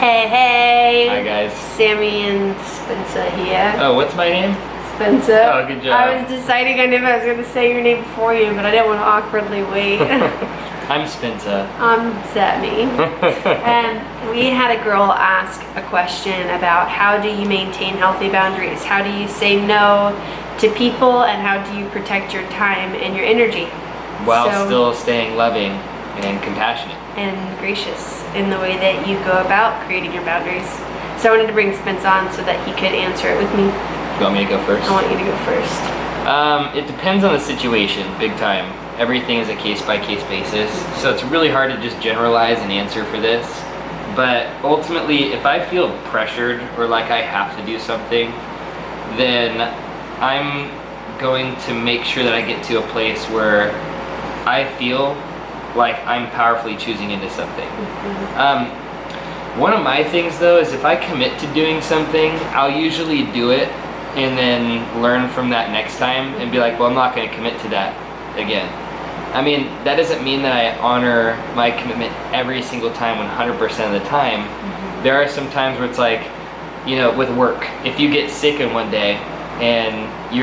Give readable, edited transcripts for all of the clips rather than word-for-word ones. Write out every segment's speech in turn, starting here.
Hey, hey! Hi guys. Sammy and Spencer here. Oh, what's my name? Spencer. Oh, good job. I was deciding on if I was going to say your name before you, but I didn't want to awkwardly wait. I'm Spencer. I'm Sammy. And we had a girl ask a question about how do you maintain healthy boundaries? How do you say no to people, and how do you protect your time and your energy? While still staying loving and compassionate. And gracious in the way that you go about creating your boundaries. So I wanted to bring Spence on so that he could answer it with me. You want me to go first? I want you to go first. It depends on the situation, big time. Everything is a case-by-case basis, so it's really hard to just generalize an answer for this. But ultimately, if I feel pressured or like I have to do something, then I'm going to make sure that I get to a place where I feel like I'm powerfully choosing into something. One of my things though is if I commit to doing something, I'll usually do it and then learn from that next time and be like, well, I'm not going to commit to that again. I mean, that doesn't mean that I honor my commitment every single time 100% of the time. There are some times where it's like, you know, with work, if you get sick in one day and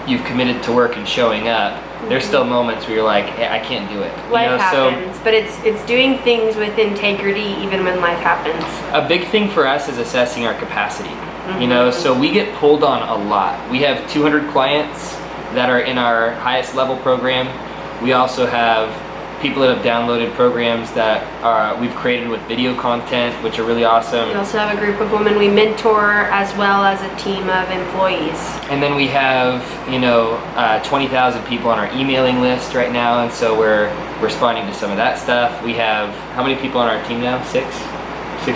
you've committed to work and showing up, there's still moments where you're like, hey, I can't do it. Life happens, but it's doing things with integrity even when life happens. A big thing for us is assessing our capacity. You know, so we get pulled on a lot. We have 200 clients that are in our highest level program. We also have people that have downloaded programs that we've created with video content, which are really awesome. We also have a group of women we mentor, as well as a team of employees. And then we have, you know, 20,000 people on our emailing list right now, and so we're responding to some of that stuff. We have, how many people on our team now? Six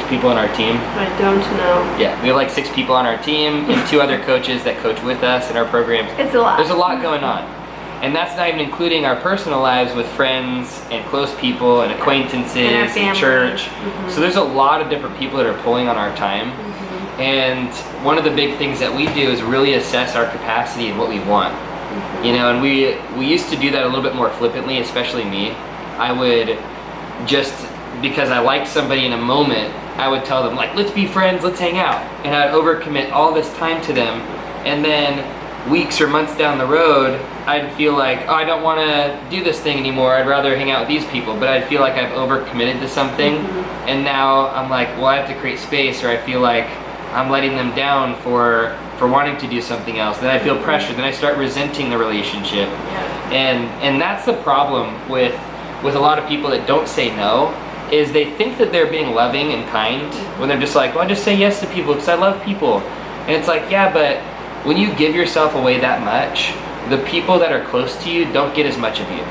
people on our team. I don't know. Yeah, we have like 6 people on our team and 2 other coaches that coach with us in our programs. It's a lot. There's a lot going on. And that's not even including our personal lives with friends and close people and acquaintances and church. So there's a lot of different people that are pulling on our time. And one of the big things that we do is really assess our capacity and what we want. You know, and we used to do that a little bit more flippantly, especially me. I would just, because I like somebody in a moment, I would tell them like, let's be friends, let's hang out. And I'd overcommit all this time to them. And then weeks or months down the road, I'd feel like, oh, I don't want to do this thing anymore. I'd rather hang out with these people. But I'd feel like I've overcommitted to something. And now I'm like, well, I have to create space, or I feel like I'm letting them down for wanting to do something else. Then I feel pressure. Then I start resenting the relationship. And that's the problem with a lot of people that don't say no, is they think that they're being loving and kind when they're just like, well, I just say yes to people because I love people. And it's like, yeah, but when you give yourself away that much, the people that are close to you don't get as much of you.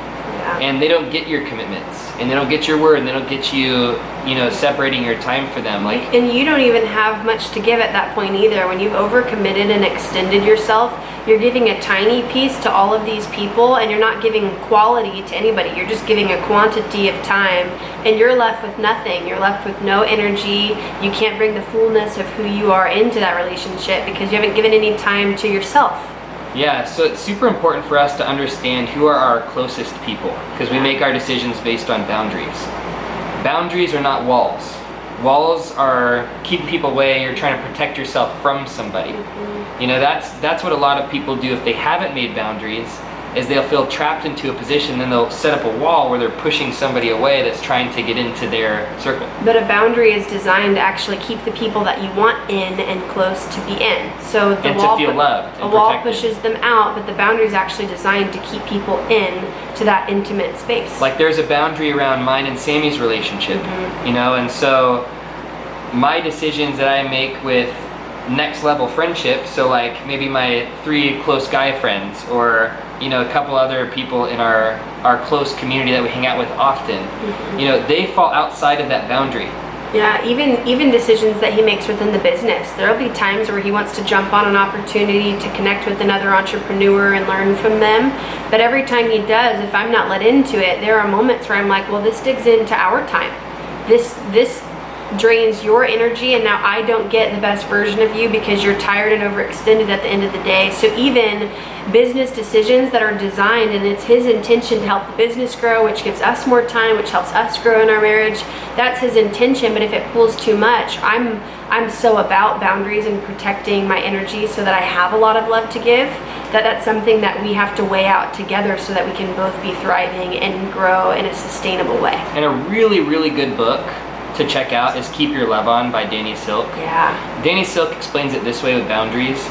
And they don't get your commitments, and they don't get your word, and they don't get you, you know, separating your time for them. Like, and you don't even have much to give at that point either. When you've overcommitted and extended yourself, you're giving a tiny piece to all of these people, and you're not giving quality to anybody. You're just giving a quantity of time, and you're left with nothing. You're left with no energy. You can't bring the fullness of who you are into that relationship because you haven't given any time to yourself. Yeah, so it's super important for us to understand who are our closest people, because we make our decisions based on boundaries. Boundaries are not walls. Walls are keeping people away. You're trying to protect yourself from somebody. You know, that's what a lot of people do if they haven't made boundaries, is they'll feel trapped into a position, then they'll set up a wall where they're pushing somebody away that's trying to get into their circle. But a boundary is designed to actually keep the people that you want in and close to be in. So the wall, to feel loved. A wall pushes them out, but the boundary is actually designed to keep people in to that intimate space. Like there's a boundary around mine and Sammy's relationship, you know, and so my decisions that I make with next level friendships, so like maybe my 3 close guy friends, or you know, a couple other people in our close community that we hang out with often, you know, they fall outside of that boundary. Yeah, even decisions that he makes within the business. There'll be times where he wants to jump on an opportunity to connect with another entrepreneur and learn from them. But every time he does, if I'm not let into it, there are moments where I'm like, well, this digs into our time. This drains your energy, and now I don't get the best version of you because you're tired and overextended at the end of the day. So even business decisions that are designed, and it's his intention to help the business grow, which gives us more time, which helps us grow in our marriage, that's his intention. But if it pulls too much, I'm so about boundaries and protecting my energy so that I have a lot of love to give, that's something that we have to weigh out together so that we can both be thriving and grow in a sustainable way. And a really, really good book to check out is Keep Your Love On by Danny Silk. Yeah. Danny Silk explains it this way with boundaries.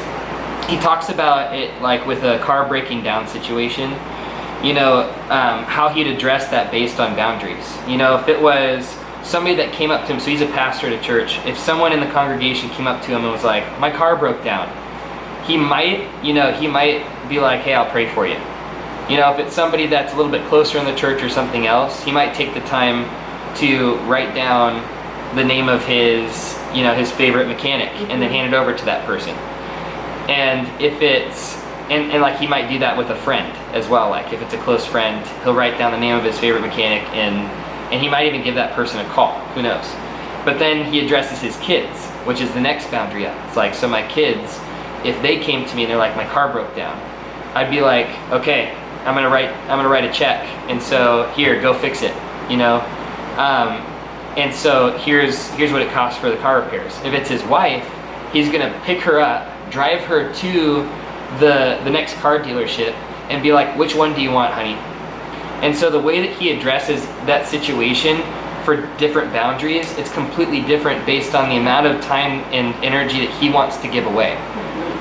He talks about it like with a car breaking down situation, how he'd address that based on boundaries. If it was somebody that came up to him, so he's a pastor at a church, if someone in the congregation came up to him and was like, my car broke down, he might be like, hey, I'll pray for you. If it's somebody that's a little bit closer in the church or something else, he might take the time to write down the name of his favorite mechanic and then hand it over to that person. And if it's, and like he might do that with a friend as well. Like if it's a close friend, he'll write down the name of his favorite mechanic and he might even give that person a call, who knows. But then he addresses his kids, which is the next boundary up. It's like, so my kids, if they came to me and they're like, my car broke down, I'd be like, okay, I'm gonna write a check, and so here, go fix it, and so here's what it costs for the car repairs. If it's his wife, he's gonna pick her up, drive her to the next car dealership, and be like, which one do you want, honey? And so the way that he addresses that situation for different boundaries, it's completely different based on the amount of time and energy that he wants to give away.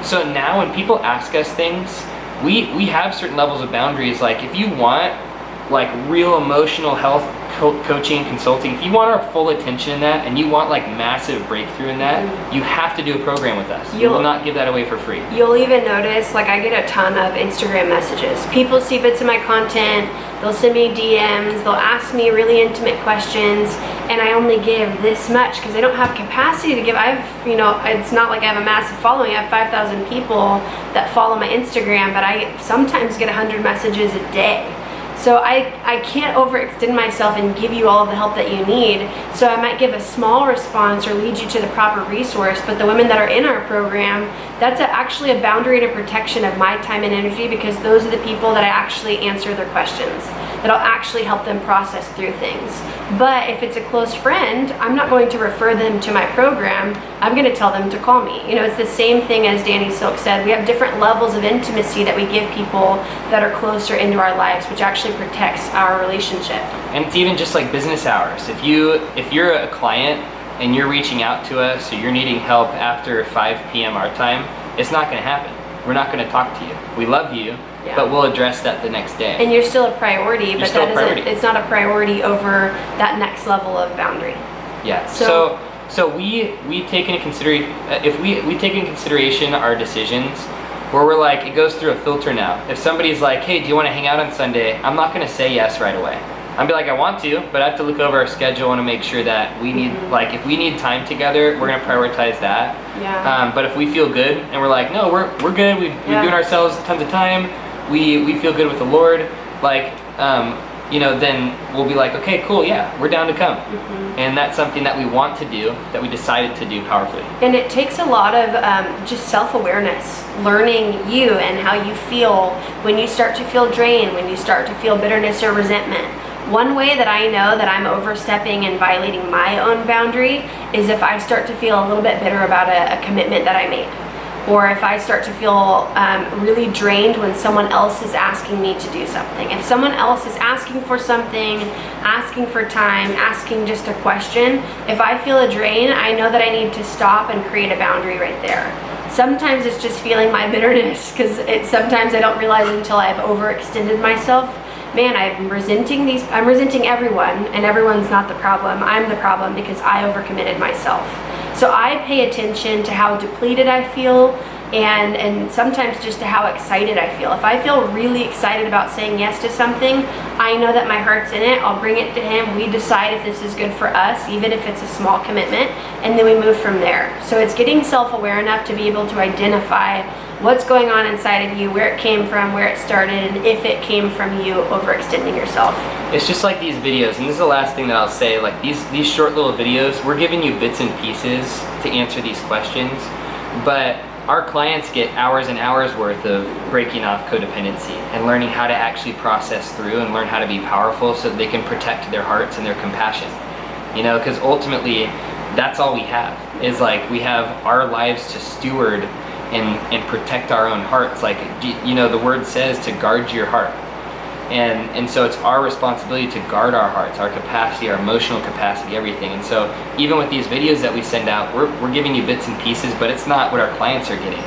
So now when people ask us things, we have certain levels of boundaries. Like if you want like real emotional health coaching, consulting, if you want our full attention in that and you want like massive breakthrough in that, you have to do a program with us. We will not give that away for free. You'll even notice, like I get a ton of Instagram messages. People see bits of my content, they'll send me DMs, they'll ask me really intimate questions, and I only give this much because I don't have capacity to give. It's not like I have a massive following. I have 5,000 people that follow my Instagram, but I sometimes get 100 messages a day. So I can't overextend myself and give you all of the help that you need. So I might give a small response or lead you to the proper resource, but the women that are in our program, that's actually a boundary and a protection of my time and energy, because those are the people that I actually answer their questions, that I'll actually help them process through things. But if it's a close friend, I'm not going to refer them to my program. I'm going to tell them to call me. It's the same thing as Danny Silk said. We have different levels of intimacy that we give people that are closer into our lives, which actually protects our relationship. And it's even just like business hours. If you're a client and you're reaching out to us or you're needing help after 5 p.m. our time, it's not going to happen. We're not going to talk to you. We love you, but we'll address that the next day. And you're still a priority, but it's not a priority over that next level of boundary. Yeah. So we take into consideration, if we take into consideration our decisions, where we're like, it goes through a filter now. If somebody's like, hey, do you want to hang out on Sunday? I'm not going to say yes right away. I'll be like, I want to, but I have to look over our schedule and make sure that we need, if we need time together, we're going to prioritize that. Yeah. But if we feel good and we're like, no, we're good, we're giving ourselves tons of time, we feel good with the Lord, then we'll be like, okay, cool, yeah, we're down to come. And that's something that we want to do, that we decided to do powerfully. And it takes a lot of just self-awareness, learning you and how you feel when you start to feel drained, when you start to feel bitterness or resentment. One way that I know that I'm overstepping and violating my own boundary is if I start to feel a little bit bitter about a commitment that I made. Or if I start to feel really drained when someone else is asking me to do something. If someone else is asking for something, asking for time, asking just a question, if I feel a drain, I know that I need to stop and create a boundary right there. Sometimes it's just feeling my bitterness, because sometimes I don't realize until I've overextended myself. Man, I'm resenting everyone, and everyone's not the problem. I'm the problem because I overcommitted myself. So I pay attention to how depleted I feel, and sometimes just to how excited I feel. If I feel really excited about saying yes to something, I know that my heart's in it. I'll bring it to him. We decide if this is good for us, even if it's a small commitment, and then we move from there. So it's getting self-aware enough to be able to identify what's going on inside of you, where it came from, where it started, and if it came from you overextending yourself. It's just like these videos, and this is the last thing that I'll say, like these short little videos, we're giving you bits and pieces to answer these questions, but our clients get hours and hours worth of breaking off codependency and learning how to actually process through and learn how to be powerful so that they can protect their hearts and their compassion. You know, because ultimately that's all we have, is like we have our lives to steward and protect our own hearts. Like, you know, the word says to guard your heart. And so it's our responsibility to guard our hearts, our capacity, our emotional capacity, everything. And so even with these videos that we send out, we're giving you bits and pieces, but it's not what our clients are getting.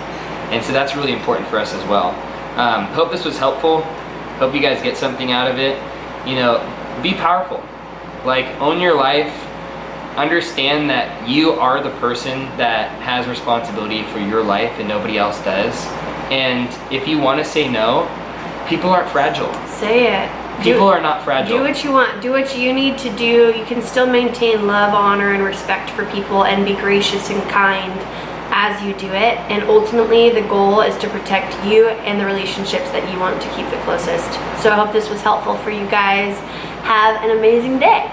And so that's really important for us as well. Hope this was helpful. Hope you guys get something out of it. You know, be powerful. Like, own your life. Understand that you are the person that has responsibility for your life and nobody else does. And if you want to say no, people aren't fragile. Say it. People are not fragile. Do what you want. Do what you need to do. You can still maintain love, honor, and respect for people and be gracious and kind as you do it. And ultimately, the goal is to protect you and the relationships that you want to keep the closest. So I hope this was helpful for you guys. Have an amazing day.